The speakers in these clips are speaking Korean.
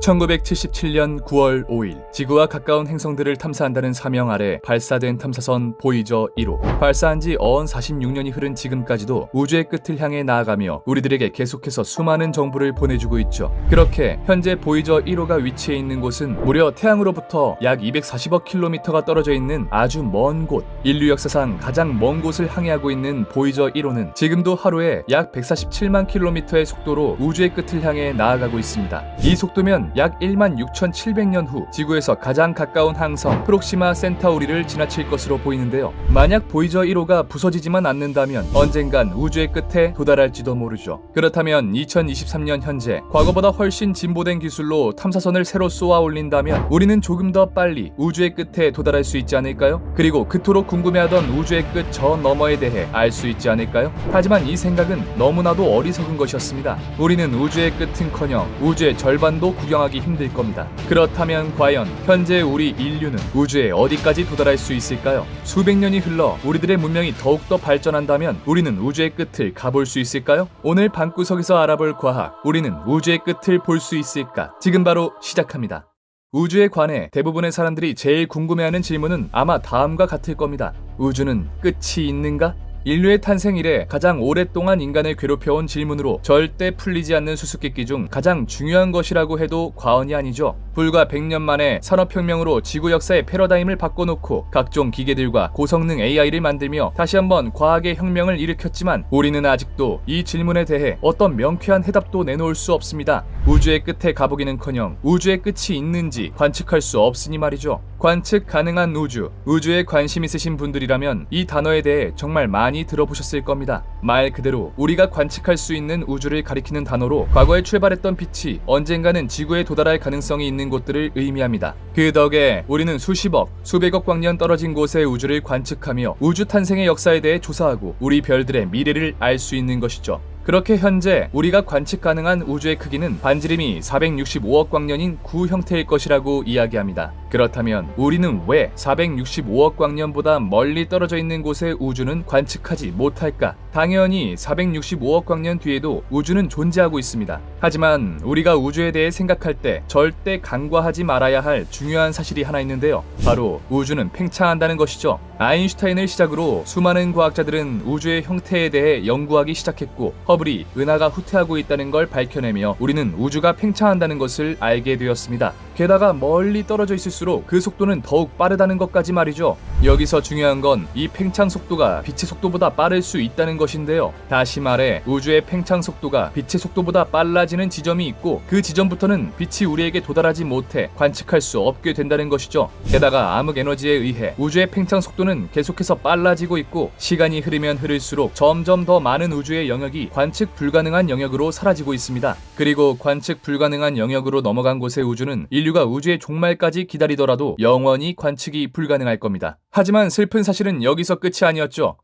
1977년 9월 5일 지구와 가까운 행성들을 탐사한다는 사명 아래 발사된 탐사선 보이저 1호. 발사한 지 어언 46년이 흐른 지금까지도 우주의 끝을 향해 나아가며 우리들에게 계속해서 수많은 정보를 보내주고 있죠. 그렇게 현재 보이저 1호가 위치해 있는 곳은 무려 태양으로부터 약 240억 킬로미터가 떨어져 있는 아주 먼 곳. 인류 역사상 가장 먼 곳을 항해하고 있는 보이저 1호는 지금도 하루에 약 147만 킬로미터의 속도로 우주의 끝을 향해 나아가고 있습니다. 이 속도면 약 16,700년 후 지구에서 가장 가까운 항성 프록시마 센타우리를 지나칠 것으로 보이는데요. 만약 보이저 1호가 부서지지만 않는다면 언젠간 우주의 끝에 도달할지도 모르죠. 그렇다면 2023년 현재 과거보다 훨씬 진보된 기술로 탐사선을 새로 쏘아 올린다면 우리는 조금 더 빨리 우주의 끝에 도달할 수 있지 않을까요? 그리고 그토록 궁금해하던 우주의 끝 저 너머에 대해 알 수 있지 않을까요? 하지만 이 생각은 너무나도 어리석은 것이었습니다. 우리는 우주의 끝은커녕 우주의 절반도 구경하기 힘들 겁니다. 그렇다면 과연 현재 우리 인류는 우주에 어디까지 도달할 수 있을까요? 수백 년이 흘러 우리들의 문명이 더욱더 발전한다면 우리는 우주의 끝을 가볼 수 있을까요? 오늘 방구석에서 알아볼 과학, 우리는 우주의 끝을 볼 수 있을까? 지금 바로 시작합니다. 우주에 관해 대부분의 사람들이 제일 궁금해하는 질문은 아마 다음과 같을 겁니다. 우주는 끝이 있는가? 인류의 탄생 이래 가장 오랫동안 인간을 괴롭혀온 질문으로 절대 풀리지 않는 수수께끼 중 가장 중요한 것이라고 해도 과언이 아니죠. 불과 100년 만에 산업혁명으로 지구 역사의 패러다임을 바꿔놓고 각종 기계들과 고성능 AI를 만들며 다시 한번 과학의 혁명을 일으켰지만 우리는 아직도 이 질문에 대해 어떤 명쾌한 해답도 내놓을 수 없습니다. 우주의 끝에 가보기는커녕 우주의 끝이 있는지 관측할 수 없으니 말이죠. 관측 가능한 우주, 우주에 관심 있으신 분들이라면 이 단어에 대해 정말 많이 들어보셨을 겁니다. 말 그대로 우리가 관측할 수 있는 우주를 가리키는 단어로 과거에 출발했던 빛이 언젠가는 지구에 도달할 가능성이 있는 곳들을 의미합니다. 그 덕에 우리는 수십억, 수백억 광년 떨어진 곳의 우주를 관측하며 우주 탄생의 역사에 대해 조사하고 우리 별들의 미래를 알 수 있는 것이죠. 그렇게 현재 우리가 관측 가능한 우주의 크기는 반지름이 465억 광년인 구 형태일 것이라고 이야기합니다. 그렇다면 우리는 왜 465억 광년보다 멀리 떨어져 있는 곳의 우주는 관측하지 못할까? 당연히 465억 광년 뒤에도 우주는 존재하고 있습니다. 하지만 우리가 우주에 대해 생각할 때 절대 간과하지 말아야 할 중요한 사실이 하나 있는데요. 바로 우주는 팽창한다는 것이죠. 아인슈타인을 시작으로 수많은 과학자들은 우주의 형태에 대해 연구하기 시작했고 허블이 은하가 후퇴하고 있다는 걸 밝혀내며 우리는 우주가 팽창한다는 것을 알게 되었습니다. 게다가 멀리 떨어져 있을수록 그 속도는 더욱 빠르다는 것까지 말이죠. 여기서 중요한 건 이 팽창 속도가 빛의 속도보다 빠를 수 있다는 것인데요. 다시 말해 우주의 팽창 속도가 빛의 속도보다 빨라지는 지점이 있고 그 지점부터는 빛이 우리에게 도달하지 못해 관측할 수 없게 된다는 것이죠. 게다가 암흑 에너지에 의해 우주의 팽창 속도는 계속해서 빨라지고 있고 시간이 흐르면 흐를수록 점점 더 많은 우주의 영역이 관측 불가능한 영역으로 사라지고 있습니다. 그리고 관측 불가능한 영역으로 넘어간 곳의 우주는 인류가 우주의 종말까지 기다리더라도 영원히 관측이 불가능할 겁니다. 하지만 슬픈 사실은 여기서 끝이 아니었죠.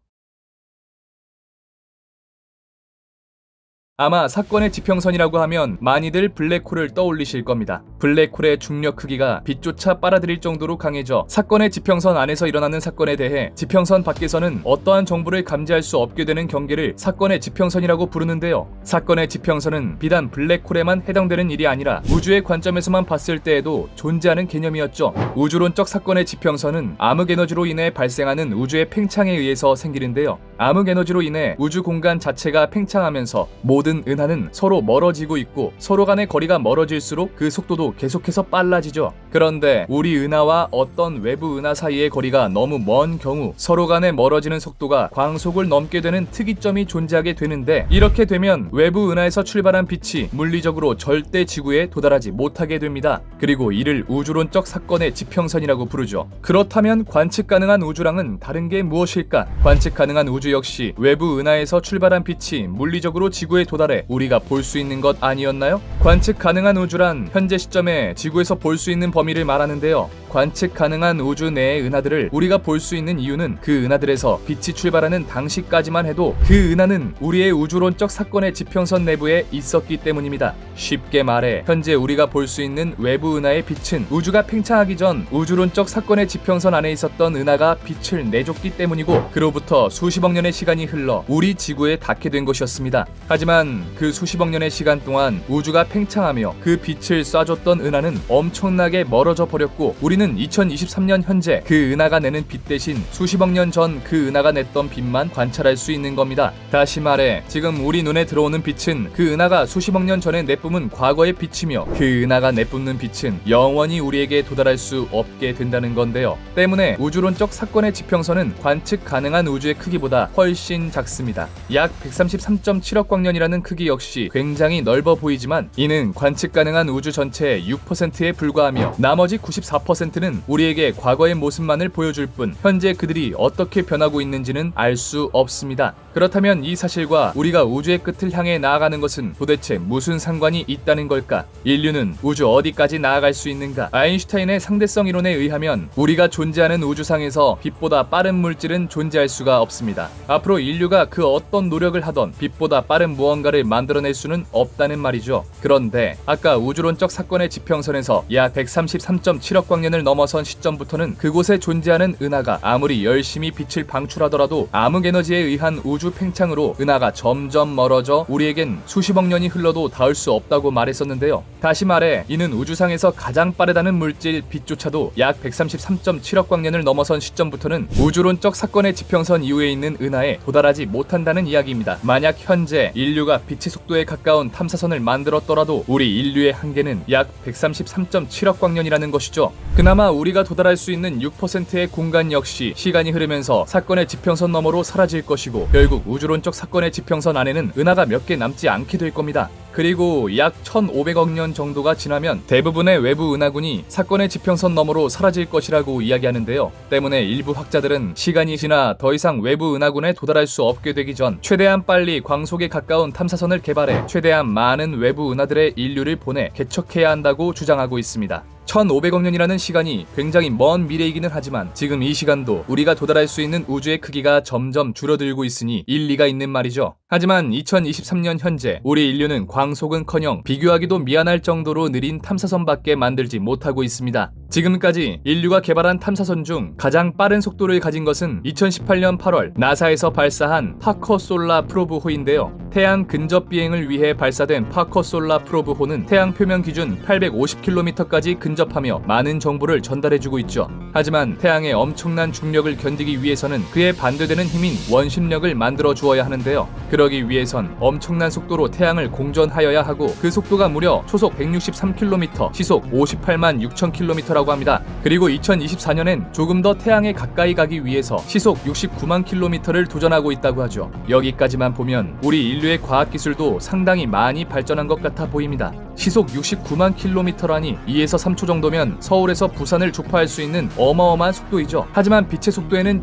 아마 사건의 지평선이라고 하면 많이들 블랙홀을 떠올리실 겁니다. 블랙홀의 중력 크기가 빛조차 빨아들일 정도로 강해져 사건의 지평선 안에서 일어나는 사건에 대해 지평선 밖에서는 어떠한 정보를 감지할 수 없게 되는 경계를 사건의 지평선이라고 부르는데요. 사건의 지평선은 비단 블랙홀에만 해당되는 일이 아니라 우주의 관점에서만 봤을 때에도 존재하는 개념이었죠. 우주론적 사건의 지평선은 암흑 에너지로 인해 발생하는 우주의 팽창에 의해서 생기는데요. 암흑 에너지로 인해 우주 공간 자체가 팽창하면서 모든 은하는 서로 멀어지고 있고 서로 간의 거리가 멀어질수록 그 속도도 계속해서 빨라지죠. 그런데 우리 은하와 어떤 외부 은하 사이의 거리가 너무 먼 경우 서로 간에 멀어지는 속도가 광속을 넘게 되는 특이점이 존재하게 되는데 이렇게 되면 외부 은하에서 출발한 빛이 물리적으로 절대 지구에 도달하지 못하게 됩니다. 그리고 이를 우주론적 사건의 지평선이라고 부르죠. 그렇다면 관측 가능한 우주랑은 다른 게 무엇일까? 관측 가능한 우주 역시 외부 은하에서 출발한 빛이 물리적으로 지구에 도달해 우리가 볼 수 있는 것 아니었나요? 관측 가능한 우주란 현재 시점에 지구에서 볼 수 있는 범위를 말하는데요. 관측 가능한 우주 내의 은하들을 우리가 볼 수 있는 이유는 그 은하들에서 빛이 출발하는 당시까지만 해도 그 은하는 우리의 우주론적 사건의 지평선 내부에 있었기 때문입니다. 쉽게 말해 현재 우리가 볼 수 있는 외부 은하의 빛은 우주가 팽창하기 전 우주론적 사건의 지평선 안에 있었던 은하가 빛을 내줬기 때문이고 그로부터 수십억 년의 시간이 흘러 우리 지구에 닿게 된 것이었습니다. 하지만 그 수십억 년의 시간 동안 우주가 팽창하며 그 빛을 쏴줬던 있던 은하는 엄청나게 멀어져 버렸고 우리는 2023년 현재 그 은하가 내는 빛 대신 수십억 년 전 그 은하가 냈던 빛만 관찰할 수 있는 겁니다. 다시 말해 지금 우리 눈에 들어오는 빛은 그 은하가 수십억 년 전에 내뿜은 과거의 빛이며 그 은하가 내뿜는 빛은 영원히 우리에게 도달할 수 없게 된다는 건데요. 때문에 우주론적 사건의 지평선은 관측 가능한 우주의 크기보다 훨씬 작습니다. 약 133.7억 광년이라는 크기 역시 굉장히 넓어 보이지만 이는 관측 가능한 우주 전체의 6%에 불과하며 나머지 94%는 우리에게 과거의 모습만을 보여줄 뿐 현재 그들이 어떻게 변하고 있는지는 알 수 없습니다. 그렇다면 이 사실과 우리가 우주의 끝을 향해 나아가는 것은 도대체 무슨 상관이 있다는 걸까? 인류는 우주 어디까지 나아갈 수 있는가? 아인슈타인의 상대성 이론에 의하면 우리가 존재하는 우주상에서 빛보다 빠른 물질은 존재할 수가 없습니다. 앞으로 인류가 그 어떤 노력을 하던 빛보다 빠른 무언가를 만들어낼 수는 없다는 말이죠. 그런데 아까 우주론적 사건의 지평선에서 약 133.7억 광년을 넘어선 시점부터는 그곳에 존재하는 은하가 아무리 열심히 빛을 방출하더라도 암흑 에너지에 의한 우주 팽창으로 은하가 점점 멀어져 우리에겐 수십억 년이 흘러도 닿을 수 없다고 말했었는데요. 다시 말해 이는 우주상에서 가장 빠르다는 물질 빛조차도 약 133.7억 광년을 넘어선 시점부터는 우주론적 사건의 지평선 이후에 있는 은하에 도달하지 못한다는 이야기입니다. 만약 현재 인류가 빛의 속도에 가까운 탐사선을 만들었더라도 우리 인류의 한계는 약 133.7억 광년이라는 것이죠. 그나마 우리가 도달할 수 있는 6%의 공간 역시 시간이 흐르면서 사건의 지평선 너머로 사라질 것이고 결국 우주론적 사건의 지평선 안에는 은하가 몇 개 남지 않게 될 겁니다. 그리고 약 1500억 년 정도가 지나면 대부분의 외부 은하군이 사건의 지평선 너머로 사라질 것이라고 이야기하는데요. 때문에 일부 학자들은 시간이 지나 더 이상 외부 은하군에 도달할 수 없게 되기 전 최대한 빨리 광속에 가까운 탐사선을 개발해 최대한 많은 외부 은하들의 인류를 보내 개척해야 한다고 주장하고 있습니다. 1500억 년이라는 시간이 굉장히 먼 미래이기는 하지만 지금 이 시간도 우리가 도달할 수 있는 우주의 크기가 점점 줄어들고 있으니 일리가 있는 말이죠. 하지만 2023년 현재 우리 인류는 광속은커녕 비교하기도 미안할 정도로 느린 탐사선밖에 만들지 못하고 있습니다. 지금까지 인류가 개발한 탐사선 중 가장 빠른 속도를 가진 것은 2018년 8월 나사에서 발사한 파커 솔라 프로브호인데요. 태양 근접 비행을 위해 발사된 파커 솔라 프로브호는 태양 표면 기준 850km까지 근접하며 많은 정보를 전달해주고 있죠. 하지만 태양의 엄청난 중력을 견디기 위해서는 그에 반대되는 힘인 원심력을 만들어 주어야 하는데요. 그러기 위해선 엄청난 속도로 태양을 공전하여야 하고 그 속도가 무려 초속 163km, 시속 58만 6,000km라고 합니다. 그리고 2024년엔 조금 더 태양에 가까이 가기 위해서 시속 69만 km를 도전하고 있다고 하죠. 여기까지만 보면 우리 인류의 과학기술도 상당히 많이 발전한 것 같아 보입니다. 시속 69만 km라니 2에서 3초 정도면 서울에서 부산을 주파할 수 있는 어마어마한 속도이죠. 하지만 빛의 속도에는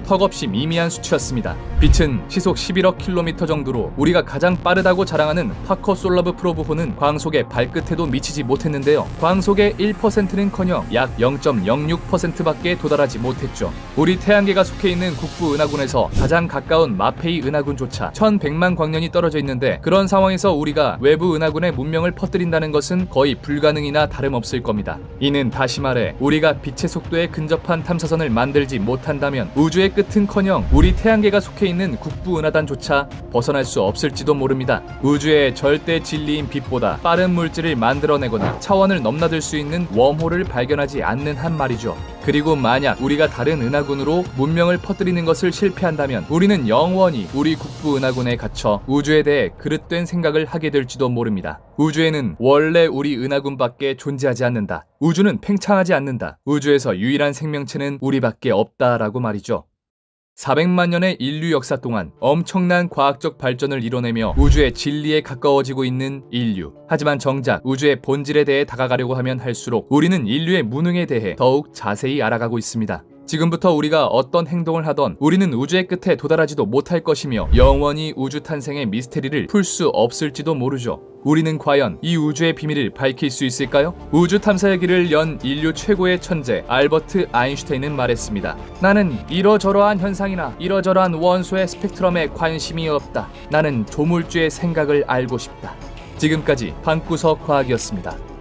턱없이 미미한 수치였습니다. 빛은 시속 11억 km 정도로 우리가 가장 빠르다고 자랑하는 파커 솔라브 프로브호는 광속의 발끝에도 미치지 못했는데요. 광속의 1%는커녕 약 0.06%밖에 도달하지 못했죠. 우리 태양계가 속해 있는 국부 은하군에서 가장 가까운 마페이 은하군조차 1100만 광년이 떨어져 있는데 그런 상황에서 우리가 외부 은하군의 문명을 퍼뜨린다는 것은 거의 불가능이나 다름없을 겁니다. 이는 다시 말해 우리가 빛의 속도에 근접한 탐사선을 만들지 못한다면 우주의 끝은커녕 우리 태양계가 속해 있는 국부 은하단조차 벗어날 수 없을지도 모릅니다. 우주의 절대 진리인 빛보다 빠른 물질을 만들어내거나 차원을 넘나들 수 있는 웜홀을 발견하지 않는 한 말이죠. 그리고 만약 우리가 다른 은하군으로 문명을 퍼뜨리는 것을 실패한다면 우리는 영원히 우리 국부 은하군에 갇혀 우주에 대해 그릇된 생각을 하게 될지도 모릅니다. 우주에는 원래 우리 은하군밖에 존재하지 않는다. 우주는 팽창하지 않는다. 우주에서 유일한 생명체는 우리밖에 없다라고 말이죠. 400만 년의 인류 역사 동안 엄청난 과학적 발전을 이뤄내며 우주의 진리에 가까워지고 있는 인류. 하지만 정작 우주의 본질에 대해 다가가려고 하면 할수록 우리는 인류의 무능에 대해 더욱 자세히 알아가고 있습니다. 지금부터 우리가 어떤 행동을 하던 우리는 우주의 끝에 도달하지도 못할 것이며 영원히 우주 탄생의 미스테리를 풀 수 없을지도 모르죠. 우리는 과연 이 우주의 비밀을 밝힐 수 있을까요? 우주 탐사의 길을 연 인류 최고의 천재 알버트 아인슈타인은 말했습니다. 나는 이러저러한 현상이나 이러저러한 원소의 스펙트럼에 관심이 없다. 나는 조물주의 생각을 알고 싶다. 지금까지 방구석 과학이었습니다.